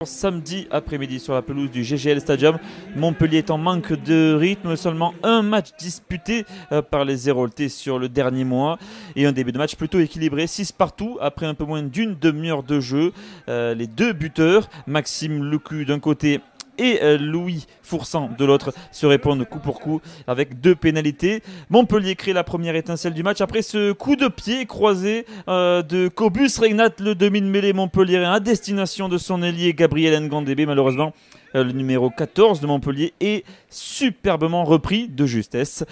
Samedi après-midi sur la pelouse du GGL Stadium. Montpellier est en manque de rythme, seulement un match disputé par les Héroltais sur le dernier mois et un début de match plutôt équilibré, 6 partout après un peu moins d'une demi-heure de jeu. Les deux buteurs, Maxime Lecu d'un côté et Louis Foursan de l'autre, se répondent coup pour coup avec 2 pénalités. Montpellier crée la première étincelle du match après ce coup de pied croisé de Cobus Regnat, le demi de mêlée montpelliérain à destination de son ailier Gabriel Ngandébé. Malheureusement, le numéro 14 de Montpellier est superbement repris de justesse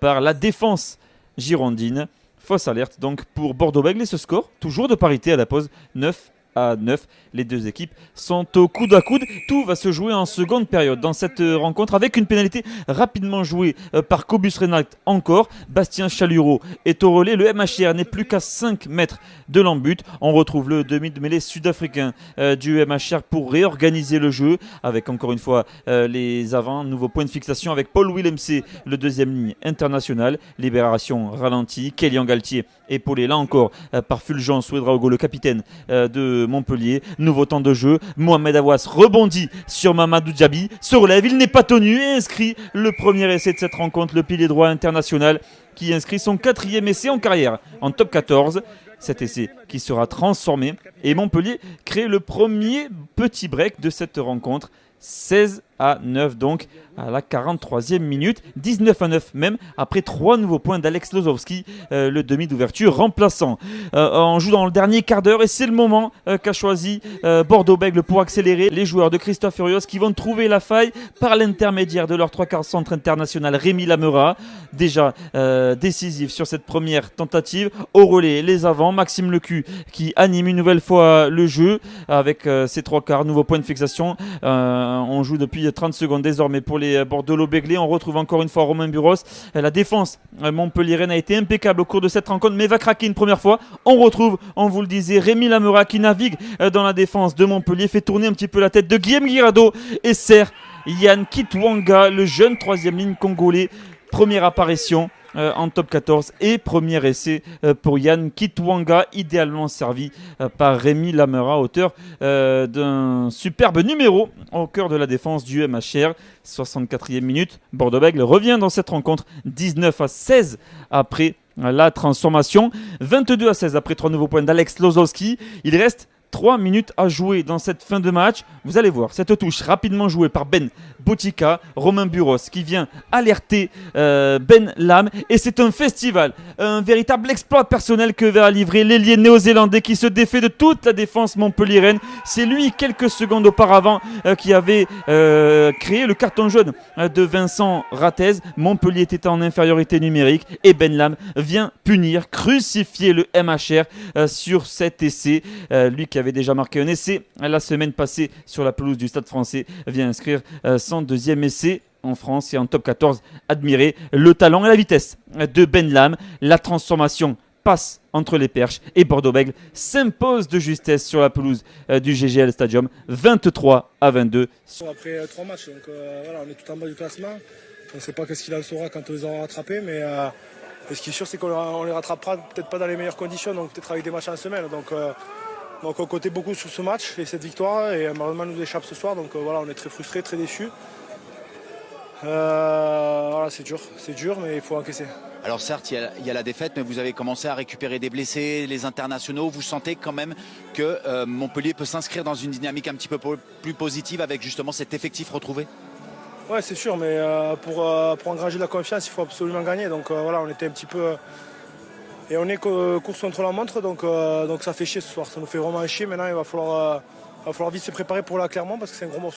par la défense girondine. Fausse alerte donc pour Bordeaux-Bègles et ce score, toujours de parité à la pause, 9-9. Les deux équipes sont au coude à coude. Tout va se jouer en seconde période dans cette rencontre avec une pénalité rapidement jouée par Cobus Regnat encore. Bastien Chalureau est au relais. Le MHR n'est plus qu'à 5 mètres de l'embut. On retrouve le demi de mêlée sud-africain du MHR pour réorganiser le jeu avec encore une fois les avants. Nouveau point de fixation avec Paul Willemse, le deuxième ligne international. Libération ralentie. Kélian Galtier épaulé là encore par Fulgence Ouedraogo, le capitaine de Montpellier. Nouveau temps de jeu. Mohamed Awas rebondit sur Mamadou Diaby, se relève, il n'est pas tenu et inscrit le premier essai de cette rencontre. Le pilier droit international qui inscrit son 4e essai en carrière en top 14. Cet essai qui sera transformé et Montpellier crée le premier petit break de cette rencontre. 16-9 donc à la 43e minute, 19-9 même après 3 nouveaux points d'Alex Lozowski, le demi d'ouverture remplaçant. On joue dans le dernier quart d'heure et c'est le moment qu'a choisi Bordeaux-Bègles pour accélérer. Les joueurs de Christophe Furios qui vont trouver la faille par l'intermédiaire de leur 3/4 centre international Rémi Lamera, déjà décisif sur cette première tentative. Au relais, les avants, Maxime Lecu qui anime une nouvelle fois le jeu avec ses 3/4, nouveau point de fixation. On joue depuis 30 secondes désormais pour les Bordeaux-Béglés. On retrouve encore une fois Romain Buros. La défense montpelliéraine a été impeccable au cours de cette rencontre, mais va craquer une première fois. On retrouve, on vous le disait, Rémi Lamera qui navigue dans la défense de Montpellier, fait tourner un petit peu la tête de Guillaume Guirado et sert Yann Kitwanga, le jeune 3e ligne congolais. Première apparition en top 14 et premier essai pour Yann Kitwanga, idéalement servi par Rémi Lamera, auteur d'un superbe numéro au cœur de la défense du MHR. 64e minute, Bordeaux-Bègles revient dans cette rencontre, 19-16 après la transformation, 22-16 après 3 nouveaux points d'Alex Lozowski. Il reste 3 minutes à jouer dans cette fin de match. Vous allez voir cette touche rapidement jouée par Ben Botica, Romain Buros qui vient alerter Ben Lam et c'est un festival, un véritable exploit personnel que va livrer l'ailier néo-zélandais qui se défait de toute la défense montpelliéraine. C'est lui quelques secondes auparavant qui avait créé le carton jaune de Vincent Ratez. Montpellier était en infériorité numérique et Ben Lam vient punir, crucifier le MHR sur cet essai. Lui qui avait déjà marqué un essai la semaine passée sur la pelouse du Stade Français vient inscrire son 2e essai en France et en top 14. Admirez le talent et la vitesse de Ben Lam. La transformation passe entre les perches et Bordeaux-Bègles s'impose de justesse sur la pelouse du GGL Stadium, 23-22. Après 3 matchs, donc voilà, on est tout en bas du classement. On ne sait pas ce qu'il en sera quand on les aura rattrapés, mais ce qui est sûr, c'est qu'on les rattrapera peut-être pas dans les meilleures conditions, donc peut-être avec des matchs en semaine. Donc on comptait beaucoup sur ce match et cette victoire et malheureusement nous échappe ce soir. Donc voilà, on est très frustrés, très déçus. Voilà, c'est dur, mais il faut encaisser. Alors certes, il y a la défaite, mais vous avez commencé à récupérer des blessés, les internationaux. Vous sentez quand même que Montpellier peut s'inscrire dans une dynamique un petit peu plus positive avec justement cet effectif retrouvé? Ouais, c'est sûr, mais pour engranger de la confiance, il faut absolument gagner. Donc voilà, on était un petit peu... Et on est course contre la montre, donc ça fait chier ce soir. Ça nous fait vraiment chier. Maintenant, il va falloir vite se préparer pour la Clermont parce que c'est un gros morceau.